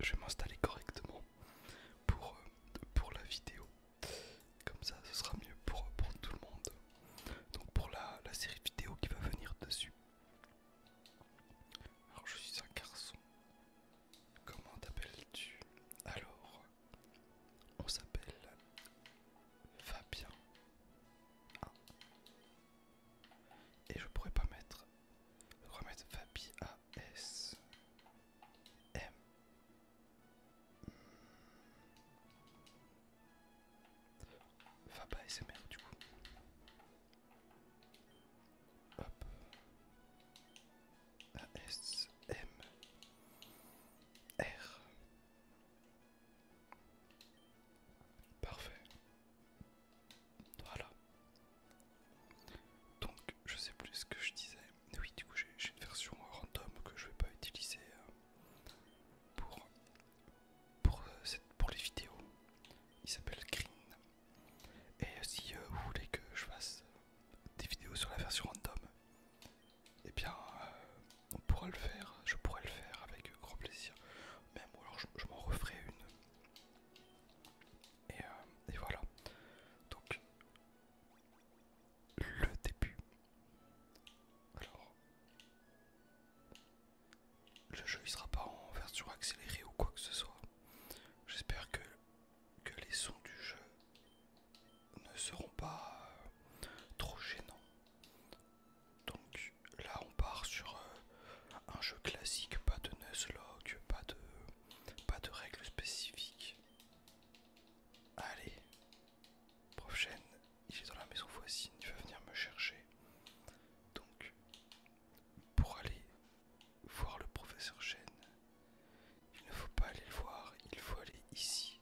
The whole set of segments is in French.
je vais m'installer correctement pour la vidéo. Comme ça, ce sera mieux pour tout le monde. Donc pour la série vidéo qui va venir dessus. Alors je suis un garçon. Comment t'appelles-tu? Alors, on s'appelle Fabien. Ah. Et je pourrais pas mettre. Je pourrais mettre Fabi A-S. M. Fab ASMR du coup. Hop. A-S-M-R. Parfait. Voilà. Donc, je sais plus ce que je disais. Oui, du coup, j'ai une version random que je vais pas utiliser pour les vidéos. Il s'appelle Green. Et si vous voulez que je fasse des vidéos sur la version random, eh bien, on pourra le faire. Je pourrais le faire avec grand plaisir. Même, ou alors je m'en referai une. Et voilà. Donc, le début. Alors, le jeu il sera pas en version accélérée ou quoi que ce soit. J'espère que les sons du jeu ne seront pas trop gênants. Donc là on part sur un jeu classique, pas de Nuzlocke, pas de règles spécifiques. Allez, prochaine, il est dans la maison voisine, il va venir me chercher. Donc pour aller voir le professeur Chen, il ne faut pas aller le voir, il faut aller ici.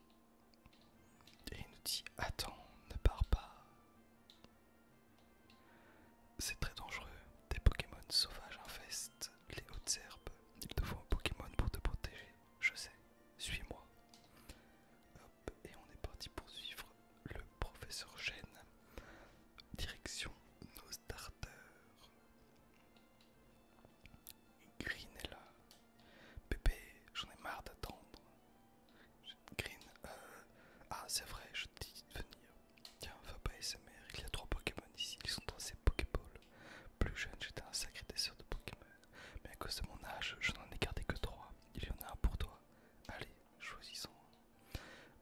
Et il nous dit attends, ne pars pas. C'est très dangereux, des Pokémon sauvages infestent les hautes herbes. Il te faut un Pokémon pour te protéger, je sais, suis-moi. Hop, et on est parti pour suivre le professeur Chen. Direction nos starters. Green est là. Pépé, j'en ai marre d'attendre. Green, ah c'est vrai, je t'ai dit de venir. Tiens, va pas SMR, il y a 3 Pokémon ici, ils sont dans ces Pokéballs. Plus jeune, j'étais un sacré tesseur de Pokémon. Mais à cause de mon âge, je n'en ai gardé que 3. Il y en a un pour toi. Allez, choisissons.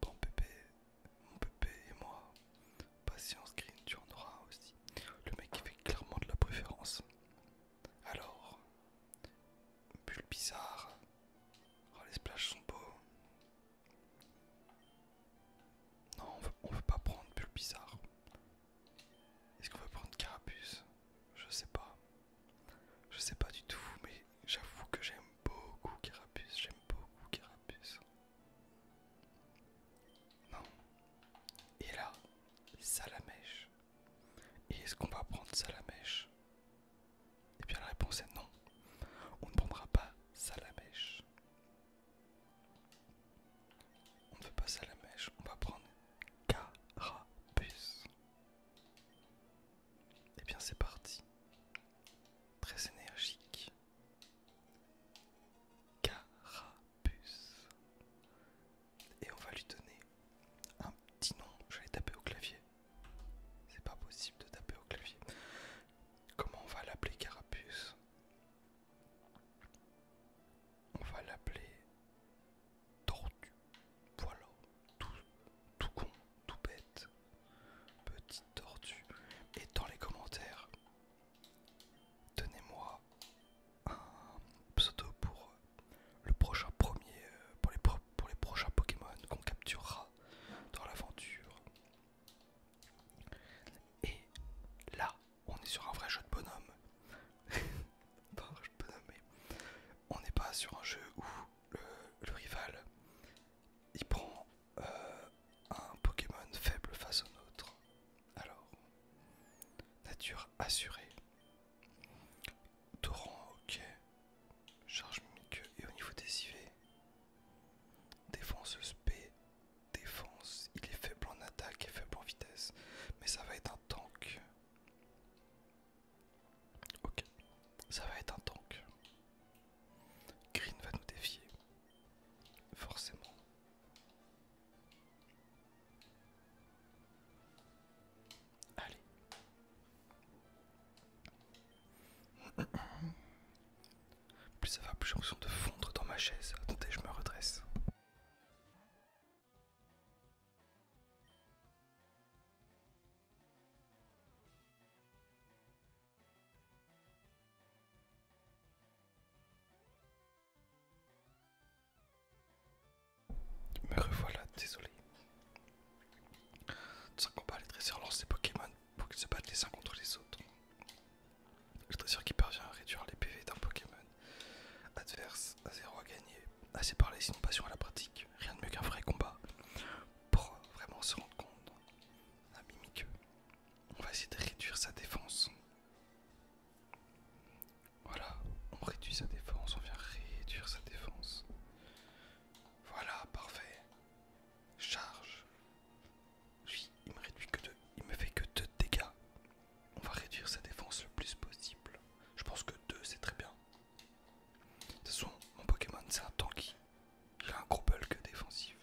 Bon Pépé, mon Pépé et moi. Patience Green, tu en auras un aussi. Le mec il fait clairement de la préférence. Alors, bulle bizarre. Oh, les splashes sont beaux. Non, on veut pas prendre bulle bizarre. Est-ce qu'on veut prendre Carapuce? Je sais pas. Je sais pas du tout, mais j'avoue que j'aime beaucoup Carapuce. J'aime beaucoup Carapuce. Non. Et là, Salamèche. Et est-ce qu'on va prendre Salamèche? Eh bien la réponse est non. On ne prendra pas Salamèche. On ne veut pas Salamèche, on va prendre Carapuce. Eh bien c'est parti. Très énergique. Carapuce. Et on va lui donner un petit nom. Je vais taper au clavier. C'est pas possible de taper au clavier. Comment on va l'appeler Carapuce? On va l'appeler Tortue. Voilà. Tout con, tout bête. Petite tortue. Et dans les commentaires, donnez-moi un pseudo pour le prochain premier, pour les prochains Pokémon qu'on capturera dans l'aventure. Et là, on est sur un vrai jeu de bonhomme. Pas un jeu de bonhomme, mais on n'est pas sur un jeu où le rival il prend un Pokémon faible face au nôtre. Alors, nature assurée. Torrent, ok. Charge mimique et au niveau des IV. Défense SP. Défense, il est faible en attaque et faible en vitesse. Mais ça va être un tank. Ok, ça va être un tank. Green va nous défier. Ça va plus, j'ai l'impression de fondre dans ma chaise. Attendez, je me redresse. Me revoilà, désolé. Dans un combat, les dresseurs lancent des Pokémon pour qu'ils se battent les uns contre les autres. Le dresseur qui parvient à réduire les PV d'un Pokémon adverse à 0 à gagner. Assez parlé, sinon passion à la pratique. Rien de mieux qu'un vrai combat pour vraiment se rendre compte. Un mimique. On va essayer de réduire sa défense. Voilà, on réduit sa défense, on vient réduire sa défense. Voilà, parfait. Charge. Lui, il me réduit que 2. Il me fait que 2 de dégâts. On va réduire sa défense le plus possible. Je pense que 2 c'est très bien. De toute façon, mon Pokémon c'est un tanky. Il a un gros bulk défensif.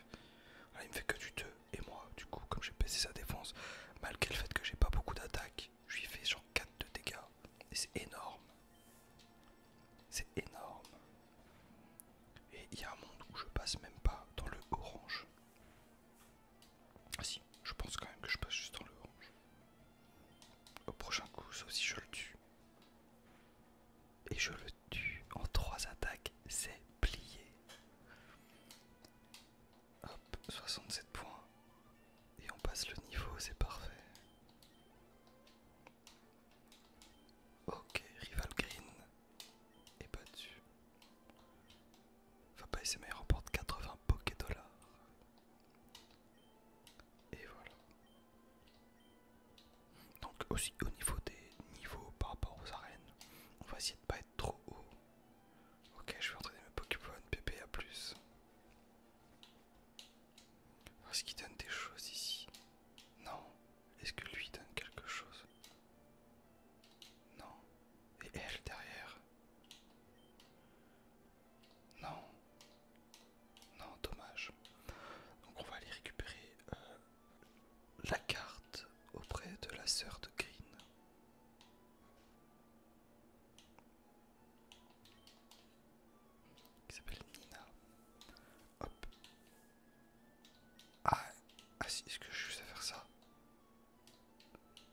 Là, il me fait que du 2. Et moi, du coup, comme j'ai baissé sa défense, malgré le fait que j'ai pas beaucoup d'attaques, je lui fais genre 4 de dégâts. Et c'est énorme. C'est énorme. Et il y a un monde où je passe même pas dans le orange. Ah si, je pense quand même que je passe juste dans le orange. Au prochain coup, sauf si je le tue. Et je le tue en 3 attaques, c'est plié. Hop, 67 points. Et on passe le niveau, c'est parfait. Ok, Rival Green est battu. Va pas essayer, il remporte 80 Poké Dollars. Et voilà. Donc aussi au niveau des niveaux par rapport aux arènes, on va essayer de pas être trop haut. Ok, je vais entraîner mes Pokémon PPA+. Est-ce qu'il donne des choses ici? Non. Est-ce que lui donne quelque chose? Non. Et elle derrière? Non. Non, dommage. Donc on va aller récupérer la carte auprès de la sœur de Green. Qui s'appelle Nina. Hop. Ah si, est-ce que je sais faire ça?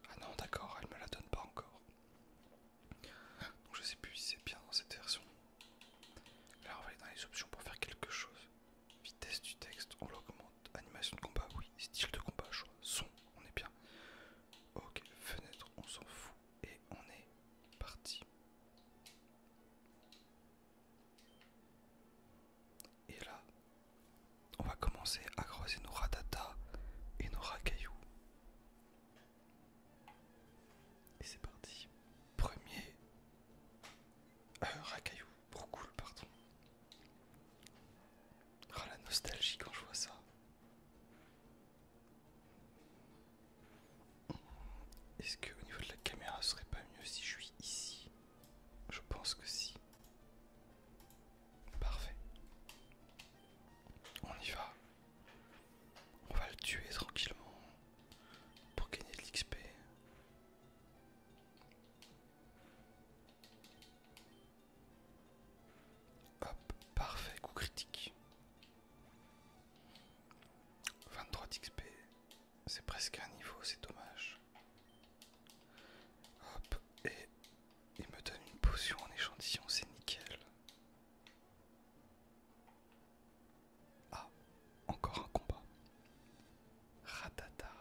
Ah non, d'accord, elle me la donne pas encore. Donc je sais plus si c'est bien dans cette version. Là, on va aller dans les options pour faire quelque chose. Vitesse du texte, on l'augmente. Animation de combat, oui. Style de combat, choix. Son, on est bien. Ok, fenêtre, on s'en fout. Et on est parti. Et là, on va commencer à croiser nos Rattata et nos Racaillou. Et c'est parti. Premier Racaillou, trop cool, pardon. Ah, la nostalgie quand je vois ça. Est-ce qu'au niveau de la caméra, ce serait pas mieux si je suis ici? Je pense que si. Parfait. On y va. On va le tuer tranquillement pour gagner de l'XP. Hop, parfait, coup critique. 23 d'XP. C'est presque un niveau, c'est dommage. Hop, et il me donne une potion en échantillon, c'est nickel. Ah, encore un combat. Ratata.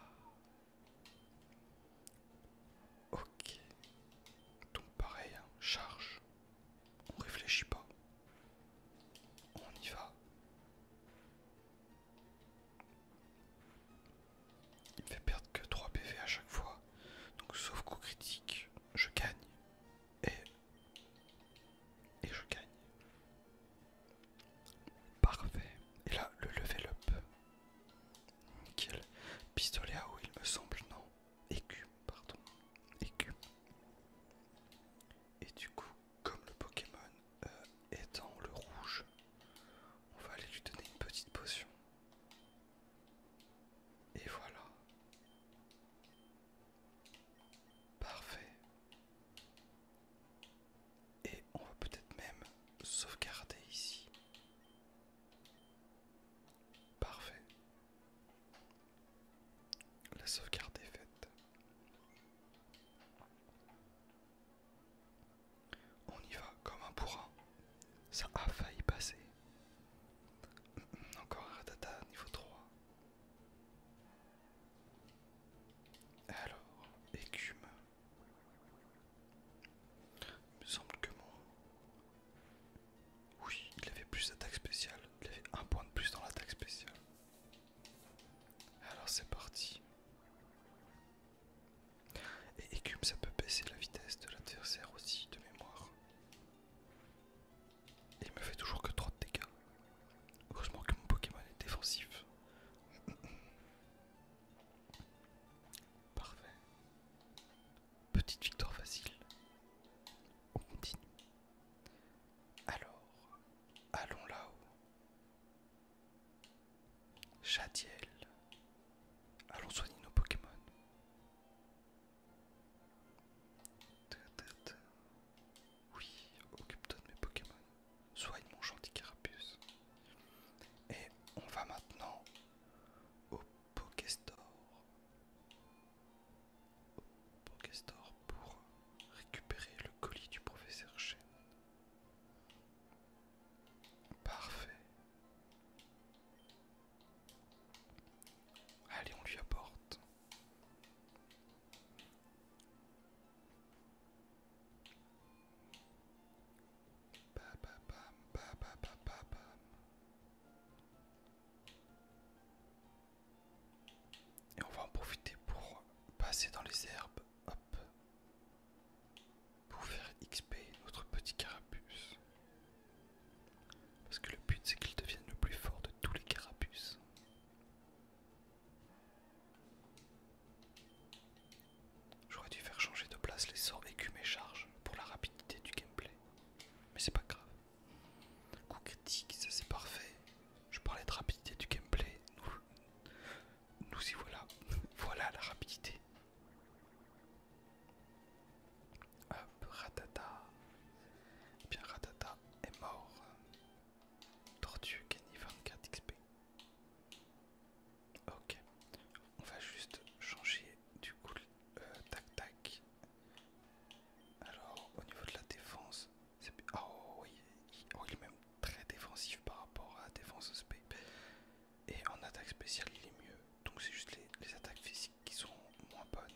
Ok. Donc pareil, hein, charge. On réfléchit pas. On y va. Il me fait perdre que 3 PV à chaque fois. Donc sauf coup critique, je gagne. Et je gagne. Parfait. Et là, le level up. Nickel. Pistolet à eau, il me semble, non. Écume, pardon. Écume. Et du coup, On y va comme un bourrin. Ça a failli passer. Encore un Rattata niveau 3. Alors, écume. Il me semble que mon... Oui, il avait plus d'attaque spéciale. Il avait un point de plus dans l'attaque spéciale. Alors c'est parti. Et écume, ça peut baisser la vitesse de l'adversaire aussi, de mémoire. Et il me fait toujours que 3 de dégâts. Heureusement que mon Pokémon est défensif. Parfait. Petite victoire facile. On continue. Alors, allons là-haut. Chadiel. Allons soigner nos Pokémon. Oui, occupe-toi de mes Pokémon. Soigne mon gentil Carapuce. Et on va maintenant au Pokéstore. Pokéstore pour récupérer le colis du professeur Chen. Parfait. Allez, on lui apporte. Et on va en profiter pour passer dans les herbes. Hop. Pour faire XP notre petit Carapuce. Parce que le but c'est qu'il devienne le plus fort de tous les Carapuces. J'aurais dû faire changer de place les sorts écume et charge pour la rapidité du gameplay. Mais c'est pas grave. Coup critique, ça c'est parfait. Je parlais de rapidité du gameplay. Nous y voilà. Voilà la rapidité. Hop, Rattata. Eh bien Rattata est mort. Tortue gagne 24 XP. Ok. On va juste changer du coup tac tac. Alors au niveau de la défense, c'est... Oh oui, il est même très défensif par rapport à la défense SP. Et en attaque spéciale il est mieux. Donc c'est juste les attaques physiques qui sont moins bonnes.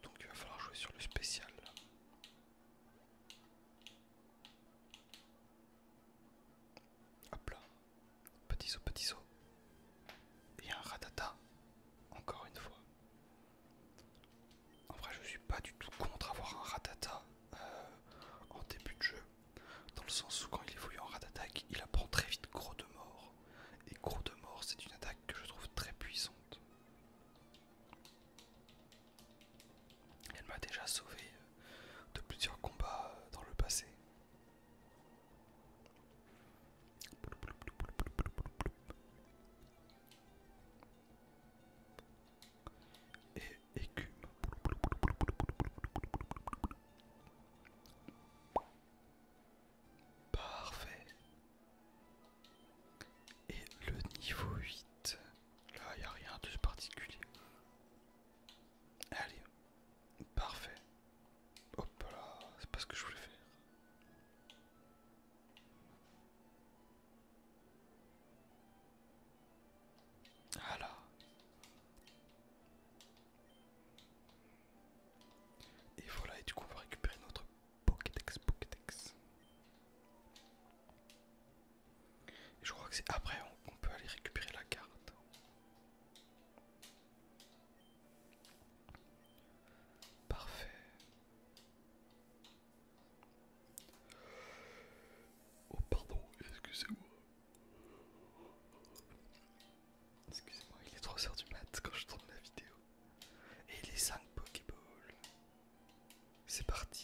Donc il va falloir jouer sur le spécial. Hop là. Petit saut, petit saut. Et un Rattata. Encore une fois. En vrai je suis pas du tout contre avoir un Rattata en début de jeu. Dans le sens où quand il évolue en Ratattaque, il apprend très vite Gros de Mort. Et Gros de Mort c'est une attaque que je trouve très puissante. Elle m'a déjà sauvé de plusieurs combats dans le passé. Et écume. Parfait. Et le niveau 8. Là, il n'y a rien de particulier. Allez. Parfait. Hop là. C'est pas ce que je voulais faire. Voilà. Et voilà, et du coup on va récupérer notre Pokédex. Et je crois que c'est après on peut aller récupérer la carte. Parfait. Oh pardon, excusez-moi. Excusez-moi, il est 3h du mat quand je tourne la vidéo. Et les 5 Pokéballs. C'est parti.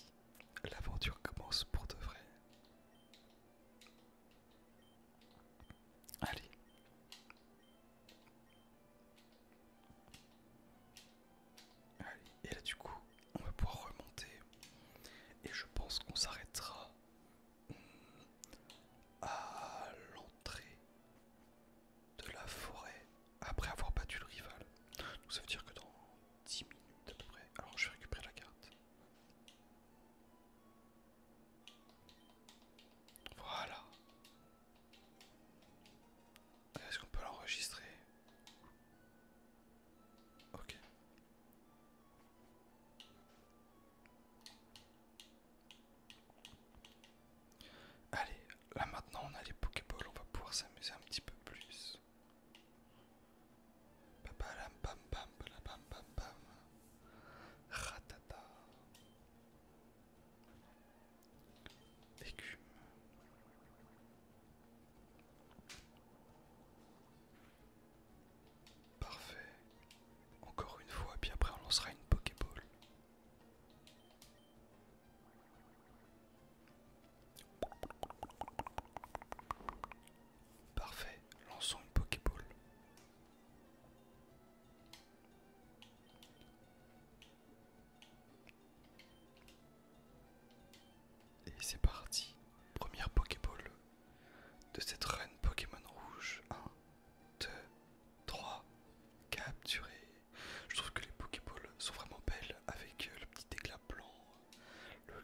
Et c'est parti. Première Pokéball de cette run Pokémon rouge. Un, 2, 3, capturé. Je trouve que les Pokéballs sont vraiment belles avec le petit éclat blanc.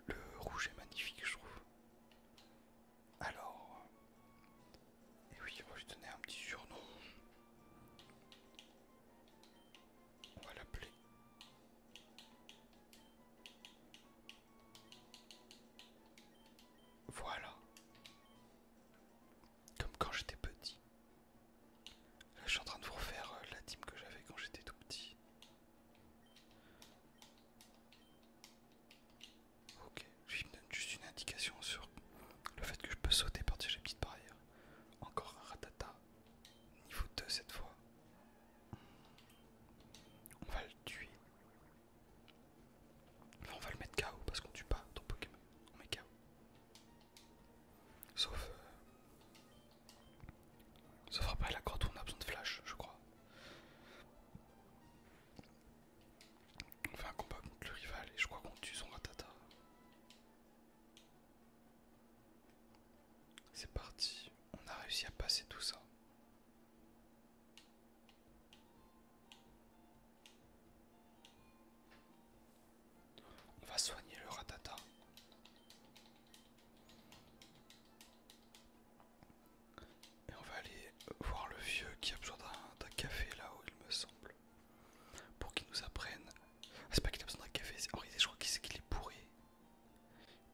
Le rouge est magnifique, je trouve. Alors, et oui, on va lui donner un petit surnom. On va l'appeler. Voilà. Comme quand j'étais petit. Là, je suis en train de vous refaire la team que j'avais quand j'étais tout petit. Ok, je lui donne juste une indication sur le fait que je peux sauter par-dessus les petites barrières. Encore un Rattata. Niveau 2 cette fois. On va le tuer. Enfin, on va le mettre KO parce qu'on tue pas ton Pokémon. On met KO. Sauf après la grotte où on a besoin de flash, je crois. On fait un combat contre le rival et je crois qu'on tue son Rattata. C'est parti. On a réussi à passer tout ça. On va soigner le Rattata. Et on va aller voir le vieux qui a besoin d'un café là-haut, il me semble. Pour qu'il nous apprenne. Ah, c'est pas qu'il a besoin d'un café, en réalité je crois qu'il sait qu'il est bourré.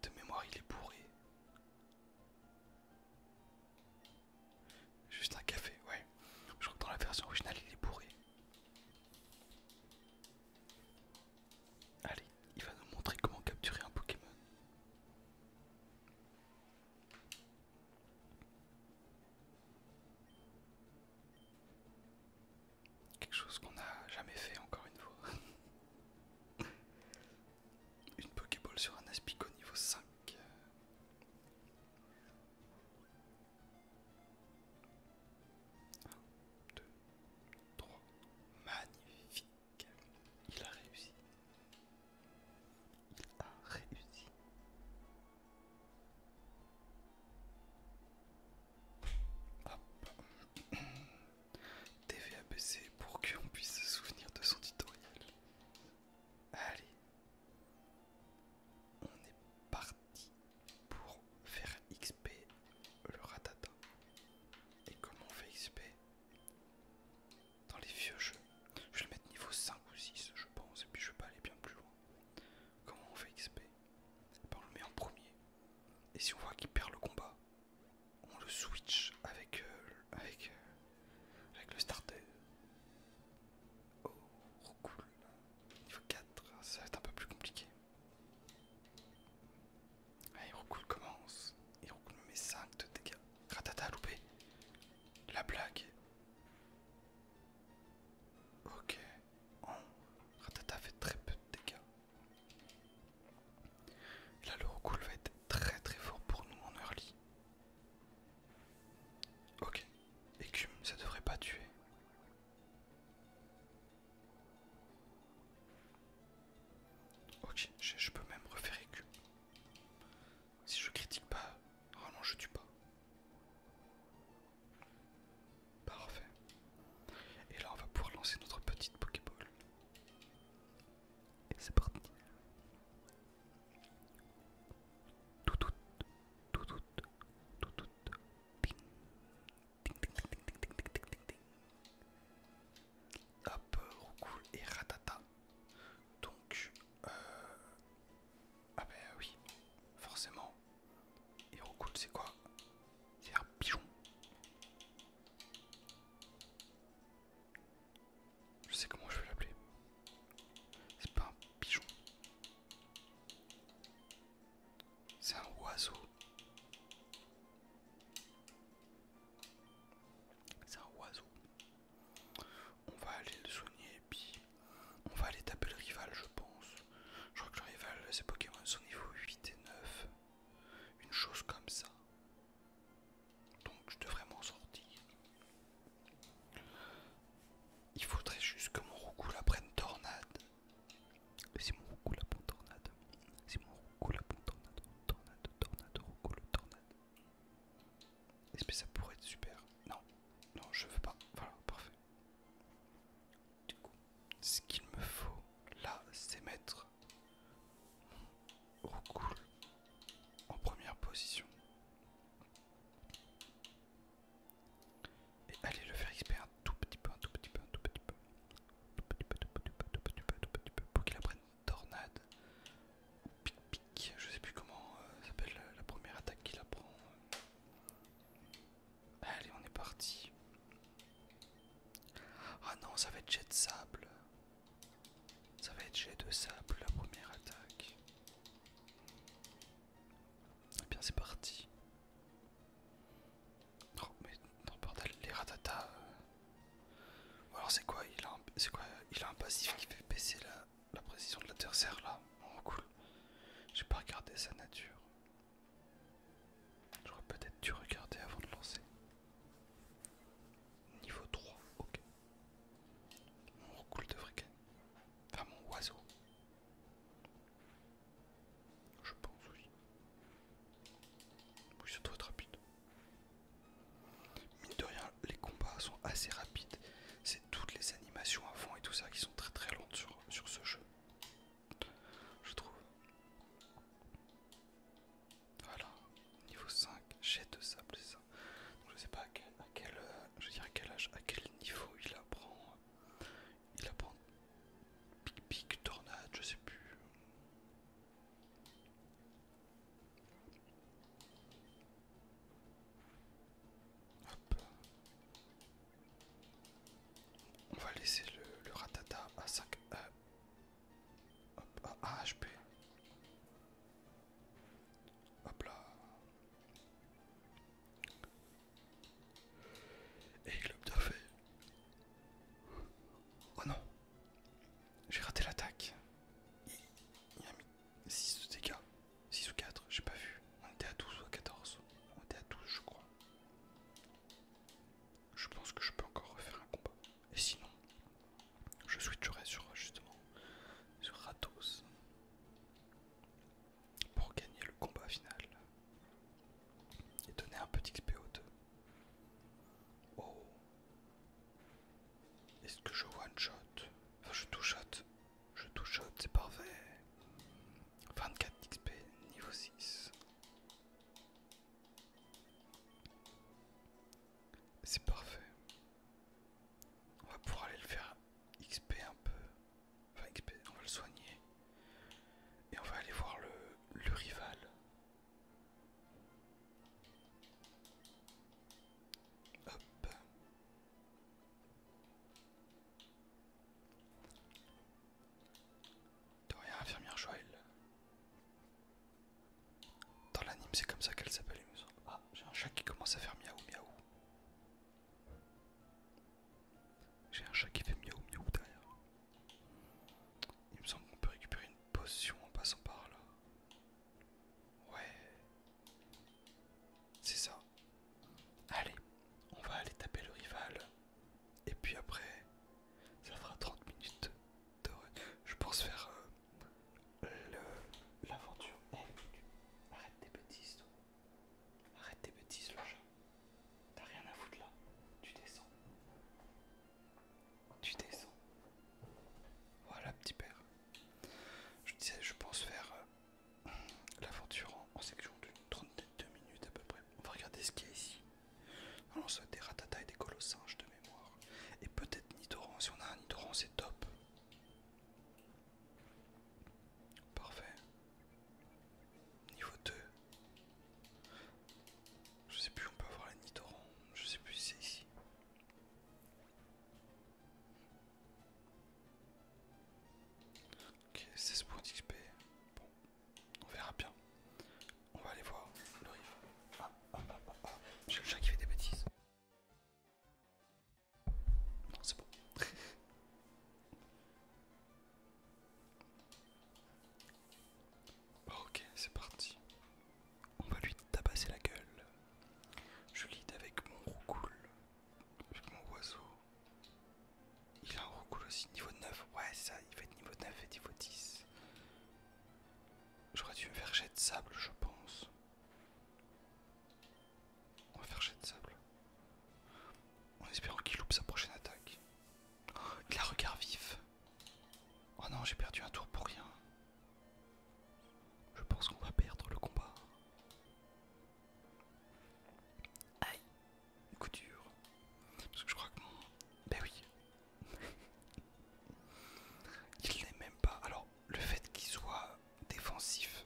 De mémoire il est bourré. Juste un café, ouais. Je crois que dans la version originale il est bourré. Allez, il va nous montrer comment capturer un Pokémon. Quelque chose qu'on n'a jamais fait encore une fois. Une Pokéball sur un Aspico niveau 5. 1, 2, 3. Magnifique. Il a réussi. Il a réussi. Hop. TV abaissé pour qu'on puisse se souvenir de son tutoriel. Allez. On est parti pour faire XP le Rattata. Et comment on fait XP? Dans les vieux jeux. Je vais le mettre niveau 5 ou 6 je pense. Et puis je vais pas aller bien plus loin. Comment on fait XP? Ben, on le met en premier. Et si on voit qu'il perd le combat, on le switch avec le starter. Oh, cool. Niveau 4, ça va être un peu plus compliqué. Allez, Rocool commence. Et Rocool me met 5 de dégâts. Rattata a loupé. La blague. Ok. Oh. Rattata fait très peu de dégâts. Là, le Rocool va être très très fort pour nous en early. Ok. Écume, ça devrait pas tuer. Ok, je peux même refaire écume. Si je critique pas, normalement je tue pas. Parfait. Et là on va pouvoir lancer notre petite Pokéball. Et c'est parti. Tout, tout, tout, tout, tout, tout. Ding. Ding, ding, ding, ding, ding, ding, ding, ding, ding. Hop, Roucoule et Rattata. Donc, ah ben oui, forcément. Et Roucoule c'est quoi? C'est un pigeon. Je sais comment je vais l'appeler. C'est pas un pigeon. C'est un oiseau. C'est un oiseau. On va aller le soigner et puis on va aller taper le rival je pense. Je crois que le rival, ses Pokémon sont niveau 8 et 9. Une chose comme ça. Ce qu'il me faut là, c'est mettre Roucoule en première position et aller le faire XP un tout petit peu, un tout petit peu, un tout petit peu, tout petit peu, tout petit peu, tout petit peu, tout petit peu, pour qu'il apprenne tornade ou pic-pic. Je sais plus comment s'appelle la première attaque qu'il apprend. Allez, on est parti. Ah non, ça va être jet de sable. Ça va être jet de sable la première attaque. Eh bien c'est parti. Oh mais non bordel, les ratatas. Ou alors c'est quoi, il a un passif qui fait baisser la précision de l'adversaire là. Oh cool. J'ai pas regardé sa nature. J'aurais peut-être dû regarder avant de lancer. Niveau 3, ok. Mon Roucoule devrait gagner. Enfin mon oiseau. Je pense oui. Oui, ça doit être rapide. Mine de rien, les combats sont assez rapides. C'est toutes les animations à fond et tout ça qui sont très très lentes sur ce jeu. Je trouve. Voilà. Niveau 5, jet de sable, c'est ça. Donc, je sais pas je veux dire à quel âge, à quel niveau il apprend. Il apprend pic-pic, tornade, je sais plus. Hop. On va laisser le ratata à 5. Hop, à 1 HP. Hop là. Et il a bien fait. Oh non. J'ai raté l'attaque. Il a mis 6 de dégâts. 6 ou 4, j'ai pas vu. On était à 12 ou à 14. On était à 12 je crois. Je pense que je peux encore refaire un combat. Et sinon, je switcherai sur justement sur Ratos pour gagner le combat final et donner un petit XP aux deux. Oh, est-ce que je one shot? Enfin, je two shot. Je two shot, c'est parfait. 24 XP, niveau 6. C'est parfait. On va pouvoir aller le faire XP un peu. Enfin, XP, on va le soigner. Et on va aller voir le rival. Hop. De rien, infirmière Joël. Dans l'anime, c'est comme ça qu'elle s'appelle, il me semble. Ah, j'ai un chat qui commence à faire miaou miaou. J'ai un chat qui fait miaou miaou derrière. Il me semble qu'on peut récupérer une potion en passant par là. Ouais, c'est ça. Allez, on va aller taper le rival. Et puis après, ça fera 30 minutes de... Je pense faire l'aventure. Arrête tes bêtises, toi. Arrête tes bêtises, le chat. T'as rien à foutre là. Tu descends. Tu descends. Voilà, petit père. Je disais, je pense faire l'aventure en section d'une trentaine de minutes à peu près. On va regarder ce qu'il y a ici. On lance des ratatas et des colossinges de mémoire. Et peut-être Nidoran. Si on a un Nidoran, c'est top. Parfait. Niveau 2. Je sais plus, on peut avoir les Nidoran. Je sais plus si c'est ici. Ok, 16 points d'XP. Bon, on verra bien. On va aller voir le rival. Ah. J'ai le chat qui fait des bêtises. Non, c'est bon. Ok, c'est parti. On va lui tabasser la gueule. Je lead avec mon Roucoule. Avec mon oiseau. Il a un Roucoule aussi, niveau 9. Ouais, ça, il va être niveau 9 et niveau 10. J'aurais dû me faire jet de sable, je pense. On va faire jet de sable. En espérant qu'il loupe sa prochaine attaque. Oh, il a regard vif. non, j'ai perdu un tour pour rien. Je pense qu'on va perdre le combat. Aïe, coup dur. Parce que je crois que mon... Ben oui. Il n'est même pas... Alors, le fait qu'il soit défensif...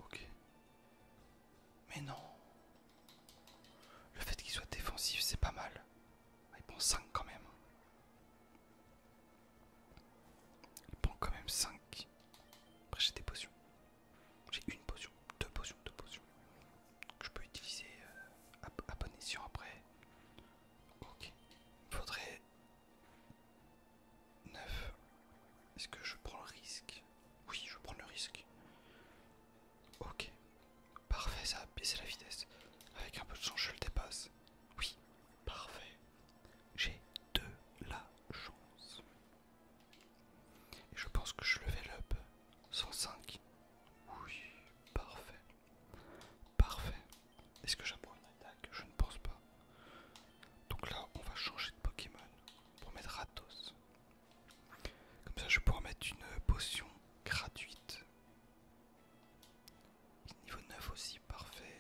Ok. Mais non. Le fait qu'il soit défensif, c'est pas mal. Il prend 5 quand même. Il prend quand même 5. Après j'ai des potions. J'ai une potion, deux potions, que je peux utiliser à bon escient après. Ok. Il faudrait 9. Est-ce que je prends le risque? Oui, je prends le risque. Ok. Parfait, ça a baissé la vitesse. Avec un peu de chance, je le dépasse. Oui, parfait. J'ai de la chance. Et je pense que je level up 105. Oui, parfait. Parfait. Est-ce que j'apprends une attaque? Je ne pense pas. Donc là, on va changer de Pokémon pour mettre Ratos. Comme ça, je vais pouvoir mettre une potion gratuite. Niveau 9 aussi, parfait.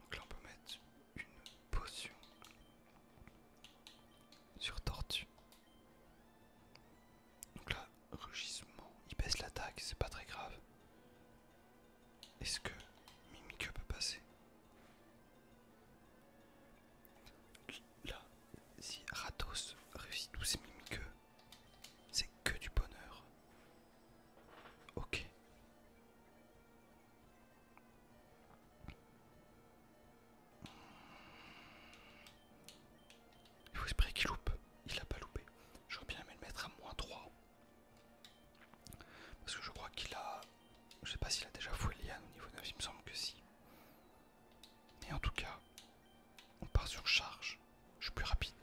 Donc là, on peut mettre une potion sur Tortue. Donc là, rugissement, il baisse l'attaque, c'est pas très grave. Est-ce que Mimikyu peut passer? Là, si Ratos réussit tous ses Mimikyu, c'est que du bonheur. Ok. Il faut espérer qu'il loupe. Il a pas loupé. J'aurais bien aimé le mettre à -3. Parce que je crois qu'il a... Je sais pas s'il a déjà foué Liane au niveau 9, il me semble que si. Mais en tout cas, on part sur charge. Je suis plus rapide.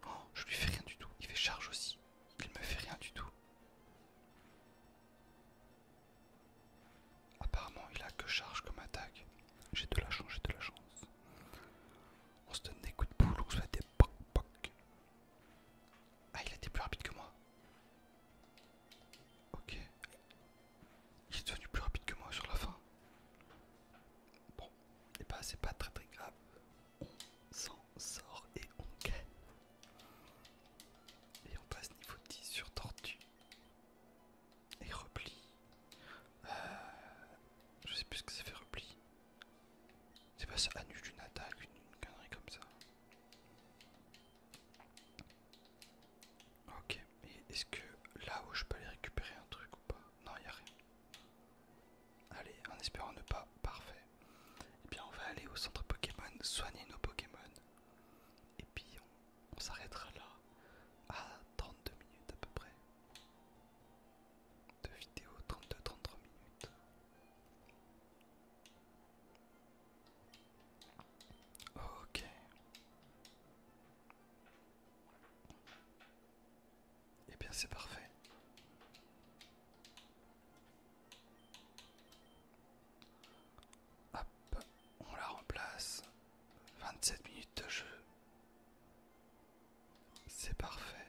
Oh, je lui fais rien du tout. Il fait charge aussi. Il me fait rien du tout. Apparemment, il a que charge comme attaque. J'ai de la chance, j'ai de la chance. On se donne des coups de boule, on se fait des poc poc. Ah, il était plus rapide que moi. Ok. Il est devenu plus rapide que moi sur la fin. Bon, et bah c'est pas très très grave. On s'en sort et on gagne. Et on passe niveau 10 sur Tortue. Et repli. Je sais plus ce que ça fait repli. C'est pas ça annule une attaque, une connerie comme ça. Ok, mais est-ce que là où je peux aller récupérer un truc ou pas? Non, y a rien. Allez, en espérant ne pas, parfait. Et bien on va aller au centre Pokémon, soigner nos Pokémon. Et puis on s'arrêtera là à 32 minutes à peu près. De vidéo, 32-33 minutes. Ok. Et bien c'est parfait. Hop, on la remplace. 27 minutes de jeu. C'est parfait.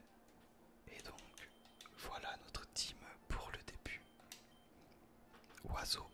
Et donc, voilà notre team pour le début. Oiseau,